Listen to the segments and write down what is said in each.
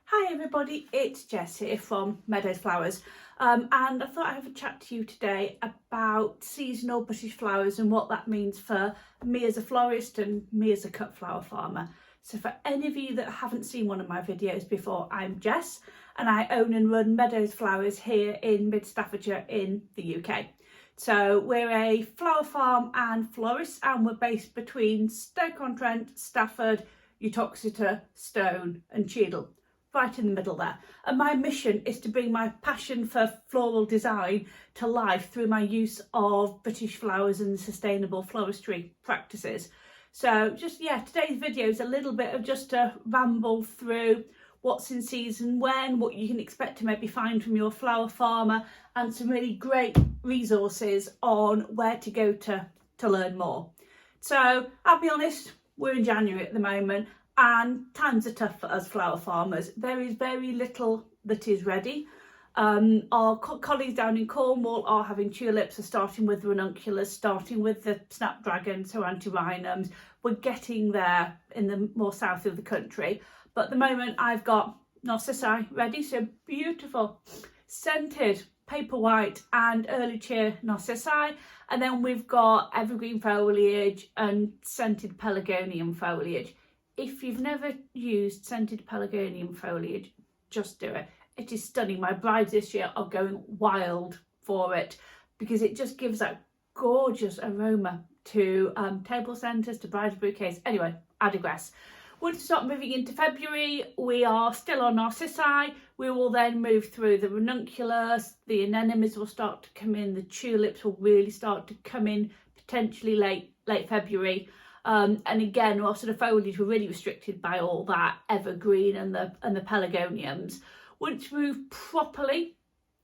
Hi everybody, it's Jess here from Meadows Flowers and I thought I'd have a chat to you today about seasonal British flowers and what that means for me as a florist and me as a cut flower farmer. So for any of you that haven't seen one of my videos before, I'm Jess and I own and run Meadows Flowers here in Staffordshire in the UK. So we're a flower farm and florist and we're based between Stoke-on-Trent, Stafford, Uttoxeter, Stone and Cheadle. Right in the middle there. And my mission is to bring my passion for floral design to life through my use of British flowers and sustainable floristry practices. So today's video is a little bit of just a ramble through what's in season when, what you can expect to maybe find from your flower farmer, and some really great resources on where to go to learn more. So I'll be honest, we're in January at the moment and times are tough for us flower farmers. There is very little that is ready. Our colleagues down in Cornwall are having tulips, are starting with ranunculus, starting with the snapdragons, so antirrhinums. We're getting there in the more south of the country. But at the moment I've got narcissi ready, so beautiful, scented paper white and early cheer narcissi. And then we've got evergreen foliage and scented pelargonium foliage. If you've never used scented pelargonium foliage, just do it. It is stunning. My brides this year are going wild for it because it just gives that gorgeous aroma to table centres, to bridal bouquets. Anyway, I digress. Once we start moving into February, we are still on narcissi. We will then move through the ranunculus, the anemones will start to come in, the tulips will really start to come in potentially late February. And again, our sort of foliage were really restricted by all that evergreen and the pelargoniums. Once we move properly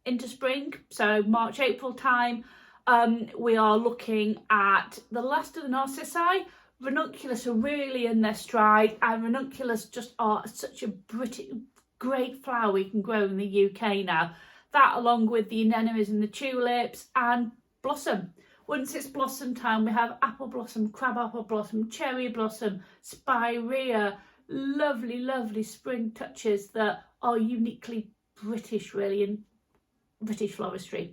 into spring, so March, April time, we are looking at the last of the narcissi. Ranunculus are really in their stride, and ranunculus just are such a great flower we can grow in the UK now. That along with the anemones and the tulips and blossom. Once it's blossom time, we have apple blossom, crabapple blossom, cherry blossom, spirea, lovely, lovely spring touches that are uniquely British, really, in British floristry.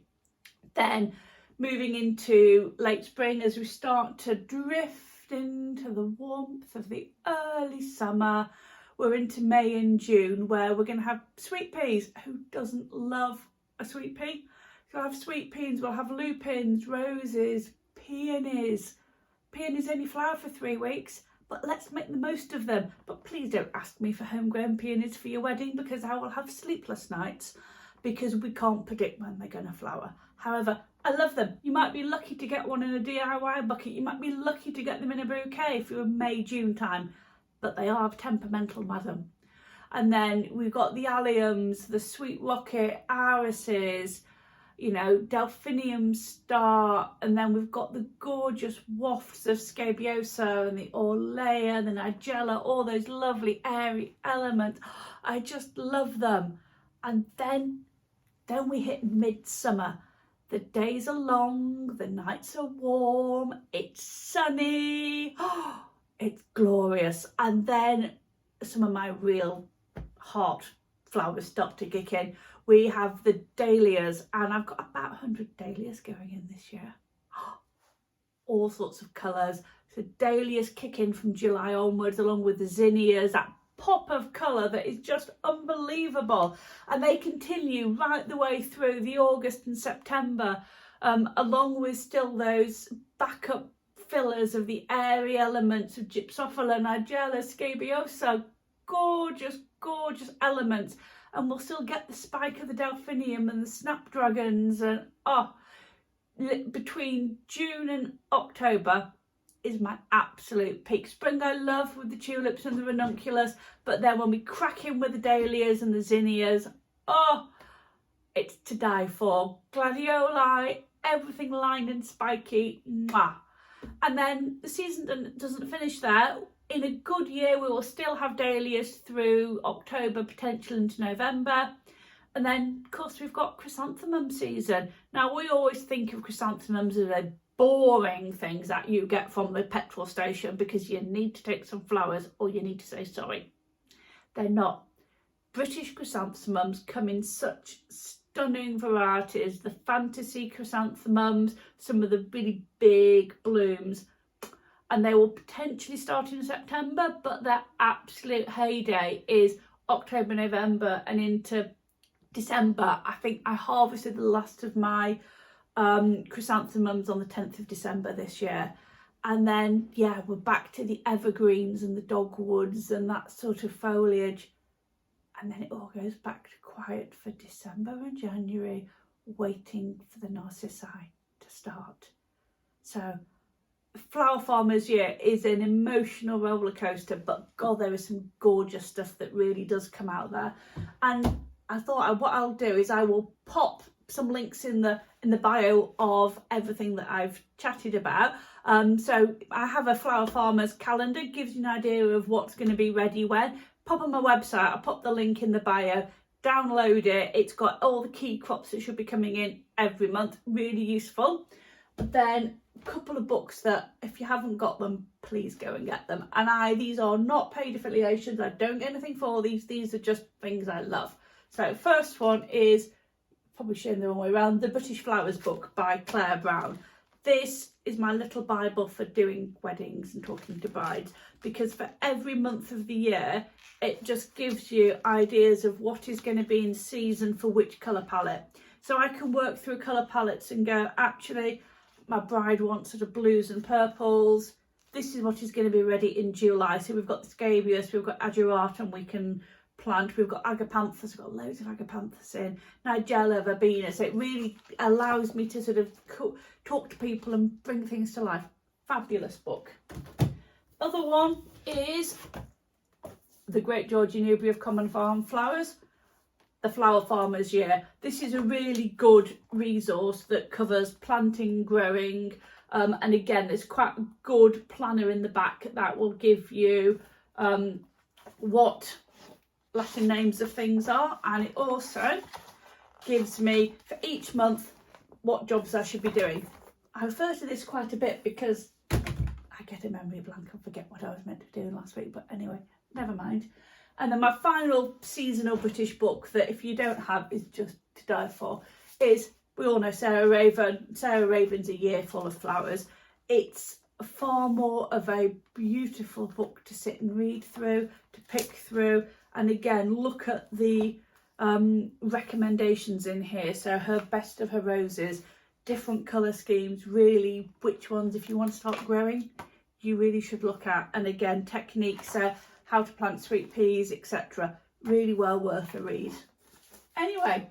Then moving into late spring as we start to drift into the warmth of the early summer, we're into May and June where we're going to have sweet peas. Who doesn't love a sweet pea? We'll have sweet peas, we'll have lupins, roses, peonies. Peonies only flower for 3 weeks, but let's make the most of them. But please don't ask me for homegrown peonies for your wedding because I will have sleepless nights because we can't predict when they're going to flower. However, I love them. You might be lucky to get one in a DIY bucket. You might be lucky to get them in a bouquet if you're in May, June time, but they are temperamental, madam. And then we've got the alliums, the sweet rocket, irises, you know, delphinium star, and then we've got the gorgeous wafts of scabiosa and the orlea and the nigella, all those lovely airy elements. I just love them. And then we hit midsummer. The days are long, the nights are warm, it's sunny, it's glorious. And then some of my real heart flowers start to kick in. We have the dahlias, and I've got about 100 dahlias going in this year. All sorts of colours. So dahlias kick in from July onwards, along with the zinnias, that pop of colour that is just unbelievable. And they continue right the way through the August and September, along with still those backup fillers of the airy elements of gypsophila, nigella, scabiosa. Gorgeous, gorgeous elements. And we'll still get the spike of the delphinium and the snapdragons, and between June and October is my absolute peak. Spring I love with the tulips and the ranunculus, but then when we crack in with the dahlias and the zinnias, it's to die for. Gladioli, everything lined and spiky, mwah. And then the season doesn't finish there. In a good year, we will still have dahlias through October, potential into November. And then, of course, we've got chrysanthemum season. Now, we always think of chrysanthemums as a boring things that you get from the petrol station because you need to take some flowers or you need to say sorry. They're not. British chrysanthemums come in such stunning varieties. The fantasy chrysanthemums, some of the really big blooms, and they will potentially start in September, but their absolute heyday is October, November and into December. I think I harvested the last of my chrysanthemums on the 10th of December this year. And then, yeah, we're back to the evergreens and the dogwoods and that sort of foliage. And then it all goes back to quiet for December and January, waiting for the narcissi to start. So Flower Farmer's year is an emotional roller coaster, but God, there is some gorgeous stuff that really does come out there. And I thought what I'll do is I will pop some links in the bio of everything that I've chatted about. So I have a Flower Farmer's calendar, gives you an idea of what's going to be ready when. Pop on my website, I'll pop the link in the bio, download it. It's got all the key crops that should be coming in every month, really useful. But then a couple of books that if you haven't got them, please go and get them. And these are not paid affiliations, I don't get anything for these are just things I love. So first one is, probably showing the wrong way around, the British Flowers book by Claire Brown. This is my little Bible for doing weddings and talking to brides, because for every month of the year it just gives you ideas of what is going to be in season for which colour palette. So I can work through colour palettes and go, actually my bride wants sort of blues and purples, this is what is going to be ready in July. So we've got the scabious, we've got ageratum we can plant, we've got agapanthus, we've got loads of agapanthus in, nigella, verbena. So it really allows me to sort of talk to people and bring things to life. Fabulous book. Other one is the great Georgie Newbury of Common Farm Flowers, the Flower Farmer's Year. This is a really good resource that covers planting, growing, and again there's quite a good planner in the back that will give you what Latin names of things are, and it also gives me for each month what jobs I should be doing. I refer to this quite a bit because I get a memory blank and forget what I was meant to do last week, but anyway, never mind. And then my final seasonal British book that if you don't have is just to die for is, we all know Sarah Raven. Sarah Raven's A Year Full of Flowers. It's far more of a beautiful book to sit and read through, to pick through, and again look at the recommendations in here. So her best of her roses, different colour schemes, really which ones if you want to start growing you really should look at, and again techniques, how to plant sweet peas, etc. Really well worth a read. Anyway,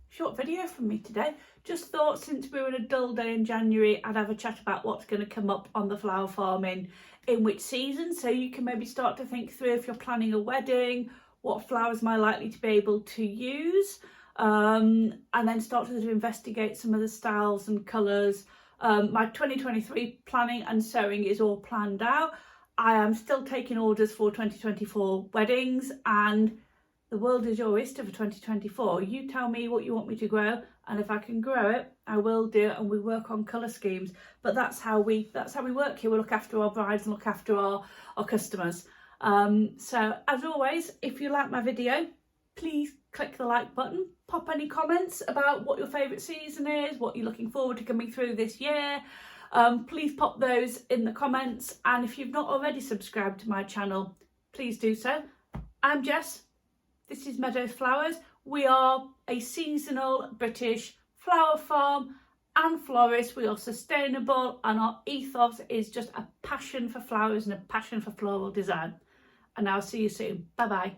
short video from me today. Just thought since we were in a dull day in January, I'd have a chat about what's going to come up on the flower farm in which season, so you can maybe start to think through if you're planning a wedding, what flowers am I likely to be able to use, and then start to sort of investigate some of the styles and colours. My 2023 planning and sewing is all planned out. I am still taking orders for 2024 weddings, and the world is your oyster for 2024. You tell me what you want me to grow, and if I can grow it, I will do it, and we work on colour schemes. But that's how we work here. We look after our brides and look after our customers. So as always, if you like my video, please click the like button. Pop any comments about what your favourite season is, what you're looking forward to coming through this year. Please pop those in the comments, and if you've not already subscribed to my channel, please do so. I'm Jess. This is Meadows Flowers. We are a seasonal British flower farm and florist. We are sustainable, and our ethos is just a passion for flowers and a passion for floral design. And I'll see you soon. Bye bye.